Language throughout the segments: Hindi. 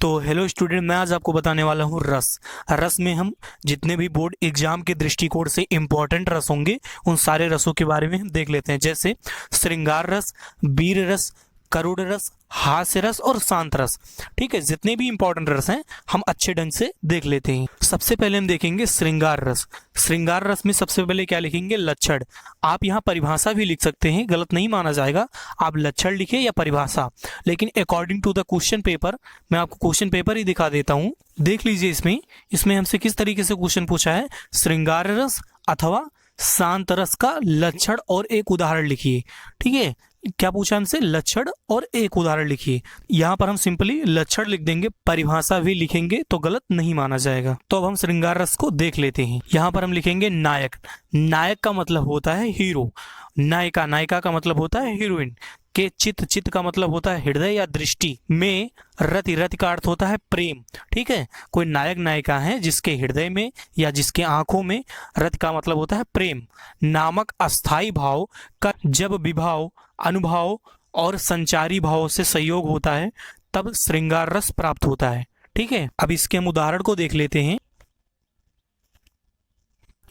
तो हेलो स्टूडेंट, मैं आज आपको बताने वाला हूँ रस। रस में हम जितने भी बोर्ड एग्जाम के दृष्टिकोण से इम्पोर्टेंट रस होंगे उन सारे रसों के बारे में हम देख लेते हैं, जैसे श्रृंगार रस, वीर रस, करुण रस, हास्य रस और शांत रस। ठीक है, जितने भी इंपॉर्टेंट रस हैं हम अच्छे ढंग से देख लेते हैं। सबसे पहले हम देखेंगे श्रृंगार रस। श्रृंगार रस में सबसे पहले क्या लिखेंगे? लक्षण। आप यहाँ परिभाषा भी लिख सकते हैं, गलत नहीं माना जाएगा। आप लक्षण लिखे या परिभाषा, लेकिन according to the question paper, मैं आपको क्वेश्चन पेपर ही दिखा देता हूँ, देख लीजिए। इसमें हमसे किस तरीके से क्वेश्चन पूछा है, श्रृंगार रस अथवा शांत रस का लक्षण और एक उदाहरण लिखिए। ठीक है, क्या पूछा हमसे? लक्षण और एक उदाहरण लिखिए। यहाँ पर हम सिंपली लक्षण लिख देंगे, परिभाषा भी लिखेंगे तो गलत नहीं माना जाएगा। तो अब हम श्रृंगार रस को देख लेते हैं। यहाँ पर हम लिखेंगे नायक। नायक का मतलब होता है हीरो। नायिका, नायिका का मतलब होता है हीरोइन। के चित्त, चित्त का मतलब होता है हृदय या दृष्टि। में रति, रति का अर्थ होता है प्रेम। ठीक है, कोई नायक नायिका है जिसके हृदय में या जिसके आंखों में, रति का मतलब होता है प्रेम। नामक अस्थाई भाव का जब विभाव, अनुभाव और संचारी भाव से संयोग होता है तब श्रृंगार रस प्राप्त होता है। ठीक है, अब इसके हम उदाहरण को देख लेते हैं।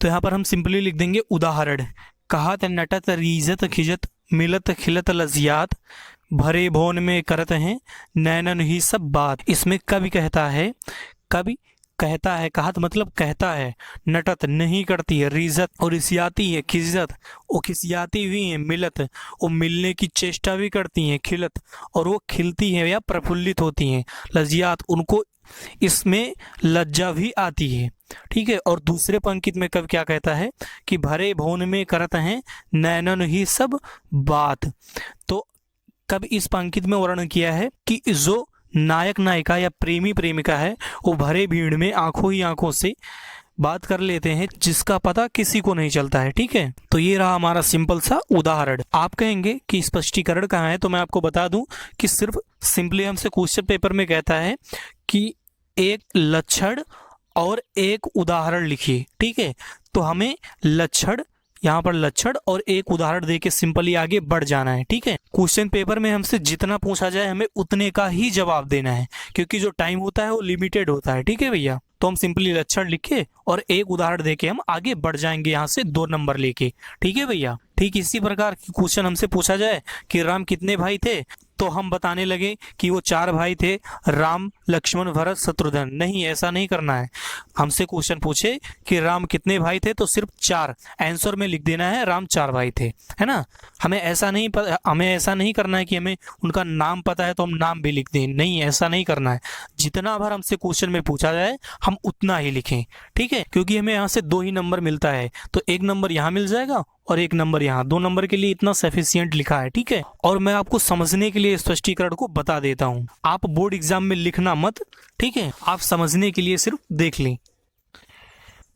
तो यहाँ पर हम सिंपली लिख देंगे उदाहरण। कहत नटत रीजत खिजत मिलत खिलत लजियात, भरे भोन में करत हैं नैनन ही सब बात। इसमें कवि कहता है, कवि कहता है, कहत मतलब कहता है, नटत नहीं करती है, रीजत और इसियाती है, खिजत वो खिसियाती हुई है, मिलत वो मिलने की चेष्टा भी करती हैं, खिलत और वो खिलती हैं या प्रफुल्लित होती हैं, लजियात उनको इसमें लज्जा भी आती है। ठीक है, और दूसरे पंक्ति में कवि क्या कहता है कि भरे भवन में करत हैं नैनन ही सब बात। तो कवि इस पंक्ति में वर्णन किया है कि जो नायक नायिका या प्रेमी प्रेमिका है वो भरे भीड़ में आंखों ही आंखों से बात कर लेते हैं जिसका पता किसी को नहीं चलता है। ठीक है, तो ये रहा हमारा सिंपल सा उदाहरण। आप कहेंगे कि स्पष्टीकरण कहाँ है, तो मैं आपको बता दूं कि सिर्फ सिंपली हमसे क्वेश्चन पेपर में कहता है कि एक लक्षण और एक उदाहरण लिखिए। ठीक है, तो हमें लक्षण, यहाँ पर लक्षण और एक उदाहरण देके सिंपली आगे बढ़ जाना है। ठीक है, क्वेश्चन पेपर में हमसे जितना पूछा जाए हमें उतने का ही जवाब देना है, क्योंकि जो टाइम होता है वो लिमिटेड होता है। ठीक है भैया, तो हम सिंपली लक्षण लिखे और एक उदाहरण देके हम आगे बढ़ जाएंगे यहाँ से 2 नंबर लेके। ठीक है भैया, ठीक इसी प्रकार की क्वेश्चन हमसे पूछा जाए कि राम कितने भाई थे, तो हम बताने लगे कि वो 4 भाई थे, राम लक्ष्मण भरत शत्रुघ्न। नहीं, ऐसा नहीं करना है। हमसे क्वेश्चन पूछे कि राम कितने भाई थे, तो सिर्फ 4 आंसर में लिख देना है, राम 4 भाई थे, है ना। हमें ऐसा नहीं करना है कि हमें उनका नाम पता है तो हम नाम भी लिख दें। नहीं, ऐसा नहीं करना है। जितना बार हमसे क्वेश्चन में पूछा जाए हम उतना ही लिखें। ठीक है, क्योंकि हमें यहाँ से 2 ही नंबर मिलता है, तो 1 नंबर यहाँ मिल जाएगा और 1 नंबर यहाँ। 2 नंबर के लिए इतना सफिशियंट लिखा है। ठीक है, और मैं आपको समझने के लिए स्पष्टीकरण को बता देता हूँ। आप बोर्ड एग्जाम में लिखना मत, ठीक है, आप समझने के लिए सिर्फ देख लें।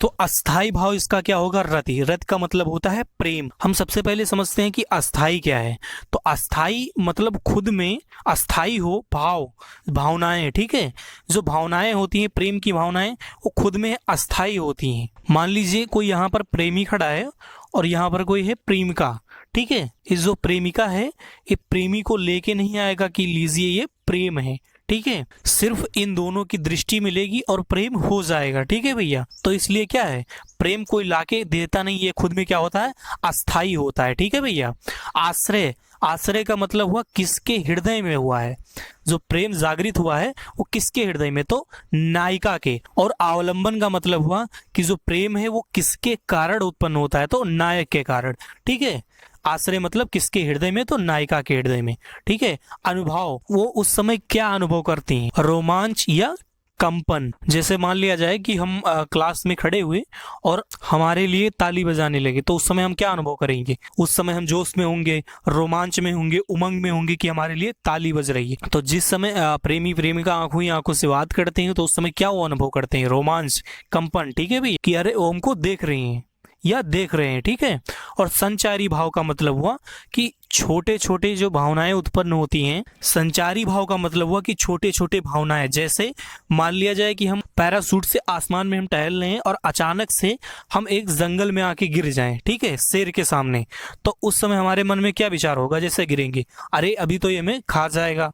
तो अस्थाई भाव इसका क्या होगा? रति। रति का मतलब होता है प्रेम। हम सबसे पहले समझते हैं कि अस्थाई क्या है। तो अस्थाई मतलब खुद में अस्थाई हो, भाव, भावनाएं। ठीक है, जो भावनाएं होती हैं, प्रेम की भावनाएं, वो खुद में अस्थाई होती हैं। मान लीजिए कोई यहाँ पर प्रेमी खड़ा है और यहाँ पर कोई है प्रेमिका। ठीक है, ये जो प्रेमिका है ये प्रेमी को लेके नहीं आएगा कि लीजिए ये प्रेम है। ठीक है, सिर्फ इन दोनों की दृष्टि मिलेगी और प्रेम हो जाएगा। ठीक है भैया, तो इसलिए क्या है, प्रेम कोई लाके देता नहीं, ये खुद में क्या होता है, अस्थाई होता है। ठीक है भैया, आश्रय, आश्रय का मतलब हुआ किसके हृदय में हुआ है, जो प्रेम जागृत हुआ है वो किसके हृदय में, तो नायिका के। और अवलंबन का मतलब हुआ कि जो प्रेम है वो किसके कारण उत्पन्न होता है, तो नायक के कारण। ठीक है, आश्रय मतलब किसके हृदय में, तो नायिका के हृदय में। ठीक है, अनुभव, वो उस समय क्या अनुभव करती हैं, रोमांच या कंपन। जैसे मान लिया जाए कि हम क्लास में खड़े हुए और हमारे लिए ताली बजाने लगे, तो उस समय हम क्या अनुभव करेंगे? उस समय हम जोश में होंगे, रोमांच में होंगे, उमंग में होंगे कि हमारे लिए ताली बज रही है। तो जिस समय प्रेमी प्रेमिका आंखों ही आंखों से बात करते हैं तो उस समय क्या वो अनुभव करते हैं? रोमांच, कंपन। ठीक है भैया, कि अरे वो हमको देख रही हैं या देख रहे हैं। ठीक है, और संचारी भाव का मतलब हुआ कि छोटे छोटे जो भावनाएं उत्पन्न होती हैं, संचारी भाव का मतलब हुआ कि छोटे छोटे भावनाएं, जैसे मान लिया जाए कि हम पैराशूट से आसमान में हम टहल रहे हैं और अचानक से हम एक जंगल में आके गिर जाएं, ठीक है, शेर के सामने, तो उस समय हमारे मन में क्या विचार होगा? जैसे गिरेंगे, अरे अभी तो ये हमें खा जाएगा,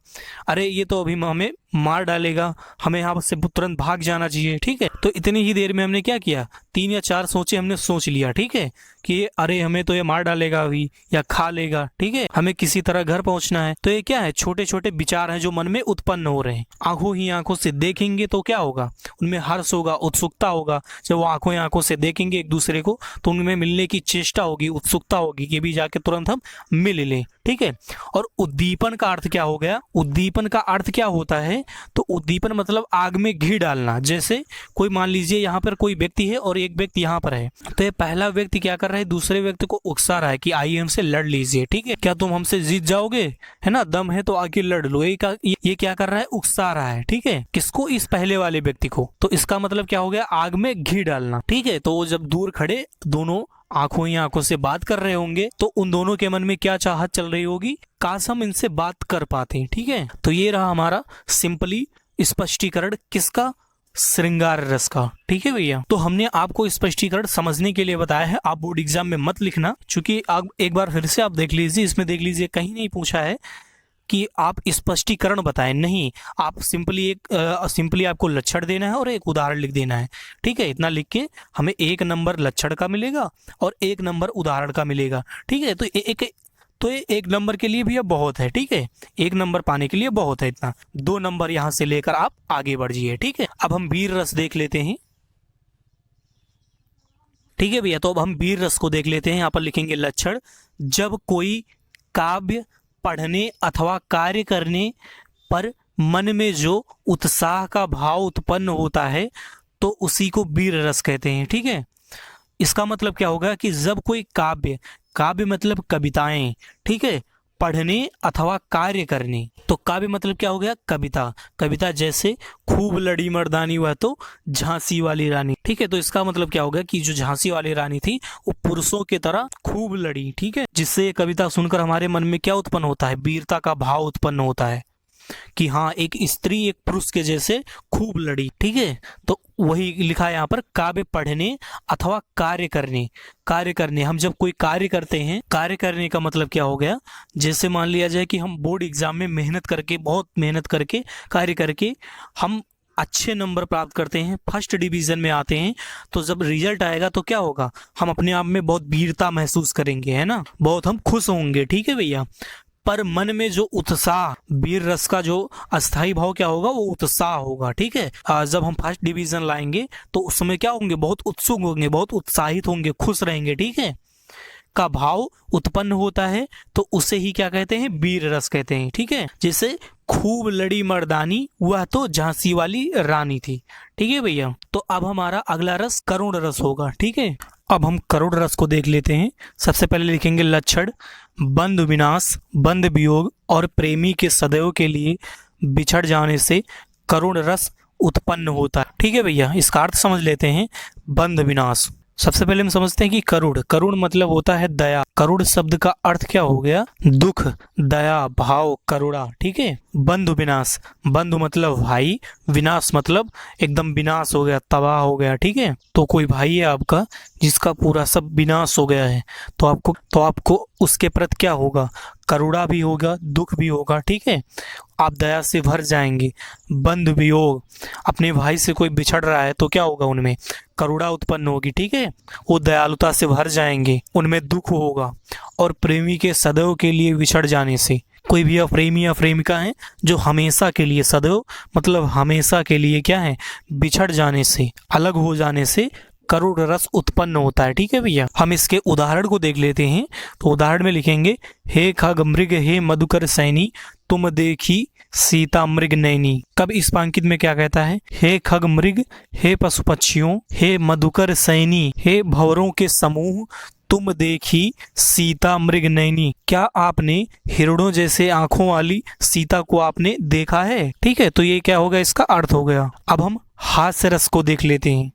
अरे ये तो अभी हमें मार डालेगा, हमें यहाँ से तुरंत भाग जाना चाहिए, ठीक है। तो इतनी ही देर में हमने क्या किया, 3 या 4 सोचे हमने सोच लिया, ठीक है, कि अरे हमें तो ये मार डालेगा अभी या खा लेगा, ठीक है, हमें किसी तरह घर पहुंचना है। तो ये क्या है, छोटे छोटे विचार हैं जो मन में उत्पन्न हो रहे हैं। आंखों ही आंखों से देखेंगे तो क्या होगा, उनमें हर्ष होगा, उत्सुकता होगा। जब वो आंखों ही आंखों से देखेंगे एक दूसरे को तो उनमें मिलने की चेष्टा होगी, उत्सुकता होगी कि भी जाके तुरंत हम मिल लें, ठीक है। और उद्दीपन का अर्थ क्या हो गया, उद्दीपन का अर्थ क्या होता है, तो उद्दीपन मतलब आग में घी डालना। जैसे कोई मान लीजिए यहाँ पर कोई व्यक्ति है और एक व्यक्ति यहाँ पर है, तो ये पहला व्यक्ति क्या कर रहा है, दूसरे व्यक्ति को उकसा रहा है कि आइए हमसे लड़ लीजिए, ठीक है, क्या तुम हमसे जीत जाओगे, है ना, दम है तो आके लड़ लो। ये क्या कर रहा है, उकसा रहा है, ठीक है, किसको, इस पहले वाले व्यक्ति को। तो इसका मतलब क्या हो गया, आग में घी डालना, ठीक है। तो जब दूर खड़े दोनों आंखों ही आंखों से बात कर रहे होंगे तो उन दोनों के मन में क्या चाहत चल रही होगी, काश हम इनसे बात कर पाते, ठीक है। तो ये रहा हमारा सिंपली स्पष्टीकरण किसका, श्रृंगार रस का, ठीक है भैया। तो हमने आपको स्पष्टीकरण समझने के लिए बताया है, आप बोर्ड एग्जाम में मत लिखना, क्योंकि आप एक बार फिर से आप देख लीजिए, इसमें देख लीजिए कहीं नहीं पूछा है कि आप स्पष्टीकरण बताएं, नहीं, आप सिंपली आपको लक्षण देना है और एक उदाहरण लिख देना है, ठीक है। इतना लिख के हमें 1 नंबर लक्षण का मिलेगा और 1 नंबर उदाहरण का मिलेगा, ठीक है। तो ये 1 नंबर के लिए भी अब बहुत है, ठीक है, 1 नंबर पाने के लिए बहुत है इतना। 2 नंबर यहाँ से लेकर आप आगे बढ़ जाइए, ठीक है। अब हम वीर रस देख लेते हैं, ठीक है भैया। तो अब हम वीर रस को देख लेते हैं। यहाँ पर लिखेंगे लक्षण, जब कोई काव्य पढ़ने अथवा कार्य करने पर मन में जो उत्साह का भाव उत्पन्न होता है तो उसी को वीर रस कहते हैं, ठीक है। इसका मतलब क्या होगा कि जब कोई काव्य मतलब कविताएं, ठीक है, पढ़ने अथवा कार्य करने, तो काव्य मतलब क्या हो गया, कविता जैसे खूब लड़ी मर्दानी हुआ तो झांसी वाली रानी, ठीक है। तो इसका मतलब क्या होगा कि जो झांसी वाली रानी थी वो पुरुषों की तरह खूब लड़ी, ठीक है, जिससे ये कविता सुनकर हमारे मन में क्या उत्पन्न होता है, वीरता का भाव उत्पन्न होता है कि हाँ, एक स्त्री एक पुरुष के जैसे खूब लड़ी, ठीक है। तो वही लिखा है यहाँ पर, काव्य पढ़ने अथवा कार्य करने। हम जब कोई कार्य करते हैं, कार्य करने का मतलब क्या हो गया, जैसे मान लिया जाए कि हम बोर्ड एग्जाम में बहुत मेहनत करके कार्य करके हम अच्छे नंबर प्राप्त करते हैं, फर्स्ट डिवीजन में आते हैं, तो जब रिजल्ट आएगा तो क्या होगा, हम अपने आप में बहुत वीरता महसूस करेंगे, है ना, बहुत हम खुश होंगे, ठीक है भैया। पर मन में जो उत्साह, वीर रस का जो अस्थाई भाव क्या होगा, वो उत्साह होगा, ठीक है। जब हम फर्स्ट डिवीजन लाएंगे तो उस समय क्या होंगे, बहुत उत्सुक होंगे, बहुत उत्साहित होंगे, खुश रहेंगे, ठीक है, का भाव उत्पन्न होता है, तो उसे ही क्या कहते हैं, वीर रस कहते हैं, ठीक है। जैसे खूब लड़ी मर्दानी वह तो झांसी वाली रानी थी, ठीक है भैया। तो अब हमारा अगला रस करुण रस होगा, ठीक है। अब हम करुण रस को देख लेते हैं। सबसे पहले लिखेंगे लक्षण, बंध विनाश, बंध वियोग और प्रेमी के सदैव के लिए बिछड़ जाने से करुण रस उत्पन्न होता है, ठीक है भैया। इसका अर्थ समझ लेते हैं, बंध विनाश। सबसे पहले हम समझते हैं कि करुण मतलब होता है दया। करुण शब्द का अर्थ क्या हो गया, दुख, दया, भाव, करुणा, ठीक है। बंधु विनाश, बंधु मतलब भाई, विनाश मतलब एकदम विनाश हो गया, तबाह हो गया, ठीक है। तो कोई भाई है आपका जिसका पूरा सब विनाश हो गया है, तो आपको उसके प्रति क्या होगा, करुणा भी होगा, दुख भी होगा, ठीक है, आप दया से भर जाएंगे। बंध वियोग, अपने भाई से कोई बिछड़ रहा है तो क्या होगा, उनमें करुणा उत्पन्न होगी, ठीक है, वो दयालुता से भर जाएंगे, उनमें दुख होगा। और प्रेमी के सदैव के लिए बिछड़ जाने से, कोई भी प्रेमी या प्रेमिका है जो हमेशा के लिए, सदैव मतलब हमेशा के लिए क्या है, बिछड़ जाने से, अलग हो जाने से करुण रस उत्पन्न होता है, ठीक है भैया। हम इसके उदाहरण को देख लेते हैं। तो उदाहरण में लिखेंगे, हे खग मृग हे मधुकर सैनी तुम देखी सीता मृग नैनी। कब इस पांकित में क्या कहता है, हे खग मृग, हे पशु पक्षियों, हे मधुकर सैनी, हे भंवरों के समूह, तुम देखी सीता मृग नैनी। क्या आपने हिरणों जैसे आंखों वाली सीता को आपने देखा है, ठीक है। तो ये क्या होगा, इसका अर्थ हो गया। अब हम हास्य रस को देख लेते हैं।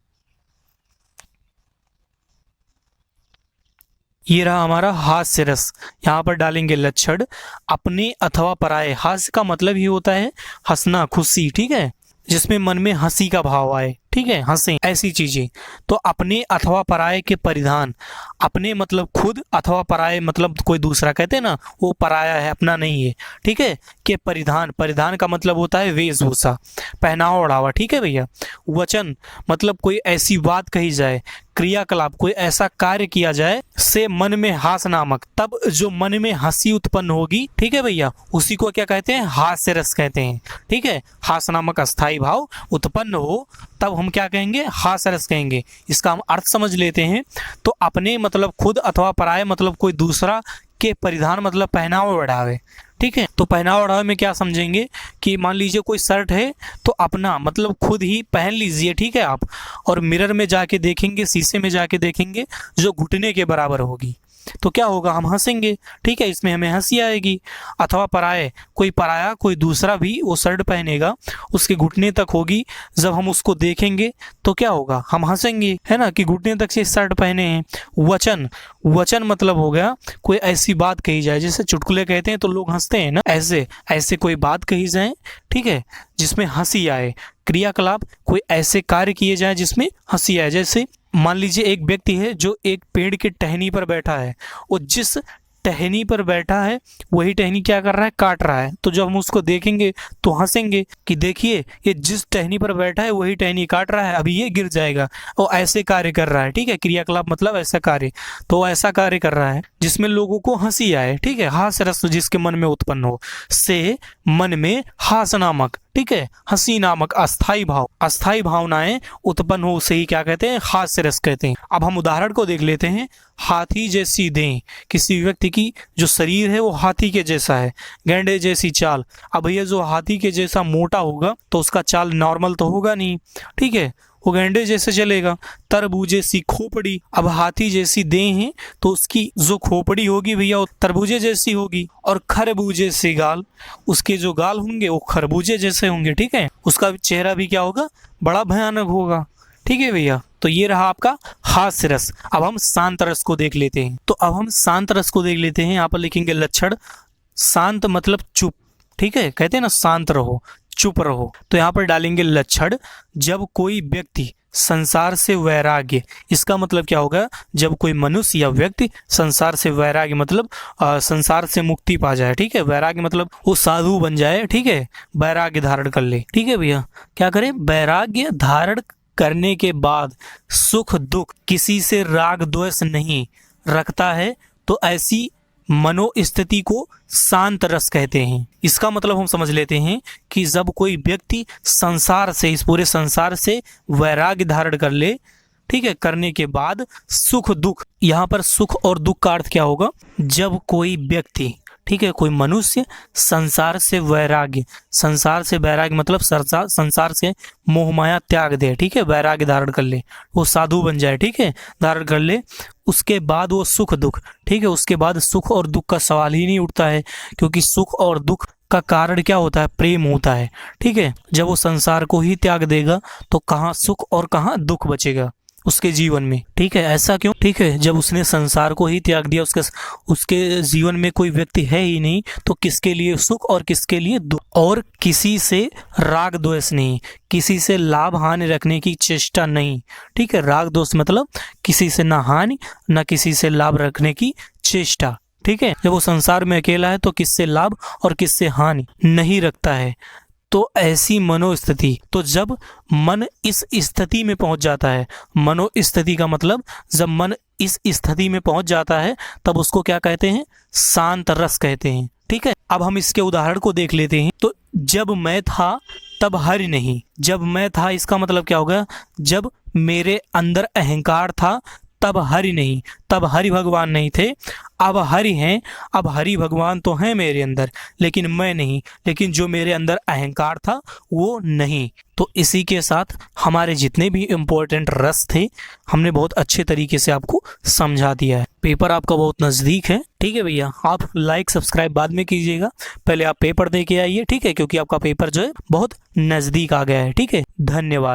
ये रहा हमारा हास्य रस। यहाँ पर डालेंगे लक्षण अपने अथवा पराये। हास्य का मतलब ही होता है हंसना, खुशी, ठीक है, जिसमें मन में हंसी का भाव आए, ठीक है, हंसे, ऐसी चीजें। तो अपने अथवा पराये के परिधान, अपने मतलब खुद, अथवा पराये मतलब कोई दूसरा, कहते हैं ना वो पराया है, अपना नहीं है, ठीक है, के परिधान, परिधान का मतलब होता है वेशभूषा, पहनावा ओढ़ावा, ठीक है भैया। वचन मतलब कोई ऐसी बात कही जाए, क्रियाकलाप कोई ऐसा कार्य किया जाए से मन में हास नामक, तब जो मन में हंसी उत्पन्न होगी, ठीक है भैया, उसी को क्या कहते हैं, हास्य रस कहते हैं, ठीक है। हास नामक अस्थाई भाव उत्पन्न हो तब हम क्या कहेंगे, हास्य रस कहेंगे। इसका हम अर्थ समझ लेते हैं। तो अपने मतलब खुद अथवा पराये मतलब कोई दूसरा के परिधान मतलब पहनावा ओढ़ावे, ठीक है। तो पहनावा ओढ़ावे में क्या समझेंगे कि मान लीजिए कोई शर्ट है तो अपना मतलब खुद ही पहन लीजिए, ठीक है आप, और मिरर में जाके देखेंगे, शीशे में जाके देखेंगे, जो घुटने के बराबर होगी तो क्या होगा, हम हंसेंगे, ठीक है, इसमें हमें हंसी आएगी। अथवा पराये, कोई पराया कोई दूसरा भी वो शर्ट पहनेगा, उसके घुटने तक होगी, जब हम उसको देखेंगे तो क्या होगा, हम हंसेंगे, है ना, कि घुटने तक से शर्ट पहने हैं। वचन, वचन मतलब हो गया कोई ऐसी बात कही जाए, जैसे चुटकुले कहते हैं तो लोग हंसते हैं ना, ऐसे ऐसे कोई बात कही जाए, ठीक है, जिसमें हंसी आए। क्रियाकलाप कोई ऐसे कार्य किए जाए जिसमें हंसी आए, जैसे मान लीजिए एक व्यक्ति है जो एक पेड़ की टहनी पर बैठा है, वो जिस टहनी पर बैठा है वही टहनी क्या कर रहा है, काट रहा है। तो जब हम उसको देखेंगे तो हंसेंगे कि देखिए ये जिस टहनी पर बैठा है वही टहनी काट रहा है, अभी ये गिर जाएगा, और ऐसे कार्य कर रहा है, ठीक है। क्रियाकलाप मतलब ऐसा कार्य, तो ऐसा कार्य कर रहा है जिसमें लोगों को हंसी आए, ठीक है। हास्य रस जिसके मन में उत्पन्न हो, से मन में हास नामक, ठीक है, हंसी नामक अस्थाई भाव, अस्थाई भावनाएं उत्पन्न हो, उसे ही क्या कहते हैं, हास्य रस कहते हैं। अब हम उदाहरण को देख लेते हैं। हाथी जैसी देह, किसी व्यक्ति की जो शरीर है वो हाथी के जैसा है। गैंडे जैसी चाल, अब भैया जो हाथी के जैसा मोटा होगा तो उसका चाल नॉर्मल तो होगा नहीं, ठीक है, वो गैंडे जैसे चलेगा। तरबूजे सी खोपड़ी, अब हाथी जैसी देह है तो उसकी जो खोपड़ी होगी भैया वो तरबूजे जैसी होगी। और खरबूजे सी गाल, उसके जो गाल होंगे वो खरबूजे जैसे होंगे, ठीक है, उसका चेहरा भी क्या होगा, बड़ा भयानक होगा, ठीक है भैया। तो ये रहा आपका हास्य रस। अब हम शांत रस को देख लेते हैं। तो अब हम शांत रस को देख लेते हैं। यहाँ पर लिखेंगे लक्षण, शांत मतलब चुप, ठीक है, कहते हैं ना शांत रहो, चुप रहो। तो यहाँ पर डालेंगे लक्षण, जब कोई व्यक्ति संसार से वैराग्य, इसका मतलब क्या होगा, जब कोई मनुष्य या व्यक्ति संसार से वैराग्य मतलब संसार से मुक्ति पा जाए, ठीक है। वैराग्य मतलब वो साधु बन जाए, ठीक है, वैराग्य धारण कर ले, ठीक है भैया। क्या करें, वैराग्य धारण करने के बाद सुख दुख किसी से राग द्वेष नहीं रखता है, तो ऐसी मनोस्थिति को शांत रस कहते हैं। इसका मतलब हम समझ लेते हैं कि जब कोई व्यक्ति संसार से, इस पूरे संसार से वैराग्य धारण कर ले, ठीक है, करने के बाद सुख दुख, यहाँ पर सुख और दुख का अर्थ क्या होगा, जब कोई व्यक्ति, ठीक है, कोई मनुष्य संसार से वैराग्य, संसार से वैराग्य मतलब संसार से मोह माया त्याग दे, ठीक है, वैराग्य धारण कर ले, वो साधु बन जाए, ठीक है, धारण कर ले, उसके बाद वो सुख दुख, ठीक है, उसके बाद सुख और दुख का सवाल ही नहीं उठता है, क्योंकि सुख और दुख का कारण क्या होता है, प्रेम होता है, ठीक है। जब वो संसार को ही त्याग देगा तो कहाँ सुख और कहाँ दुख बचेगा उसके जीवन में, ठीक है। ऐसा क्यों, ठीक है, जब उसने संसार को ही त्याग दिया, उसके जीवन में कोई व्यक्ति है ही नहीं, तो किसके लिए सुख और किसके लिए दुख। और किसी से राग द्वेष नहीं, किसी से लाभ हानि रखने की चेष्टा नहीं, ठीक है। राग द्वेष मतलब किसी से ना हानि ना किसी से लाभ रखने की चेष्टा, ठीक है। जब वो संसार में अकेला है तो किससे लाभ और किससे हानि नहीं रखता है। तो ऐसी मनोस्थिति, तो जब मन इस स्थिति में पहुंच जाता है, मनोस्थिति का मतलब जब मन इस स्थिति में पहुंच जाता है तब उसको क्या कहते हैं, शांत रस कहते हैं, ठीक है। अब हम इसके उदाहरण को देख लेते हैं। तो जब मैं था तब हरि नहीं, जब मैं था इसका मतलब क्या होगा, जब मेरे अंदर अहंकार था तब हरि नहीं, तब हरि भगवान नहीं थे, अब हरि हैं, अब हरि भगवान तो हैं मेरे अंदर लेकिन मैं नहीं, लेकिन जो मेरे अंदर अहंकार था वो नहीं। तो इसी के साथ हमारे जितने भी इम्पोर्टेंट रस थे हमने बहुत अच्छे तरीके से आपको समझा दिया है। पेपर आपका बहुत नज़दीक है, ठीक है भैया, आप लाइक सब्सक्राइब बाद में कीजिएगा, पहले आप पेपर दे के आइए, ठीक है, क्योंकि आपका पेपर जो है बहुत नज़दीक आ गया है, ठीक है। धन्यवाद।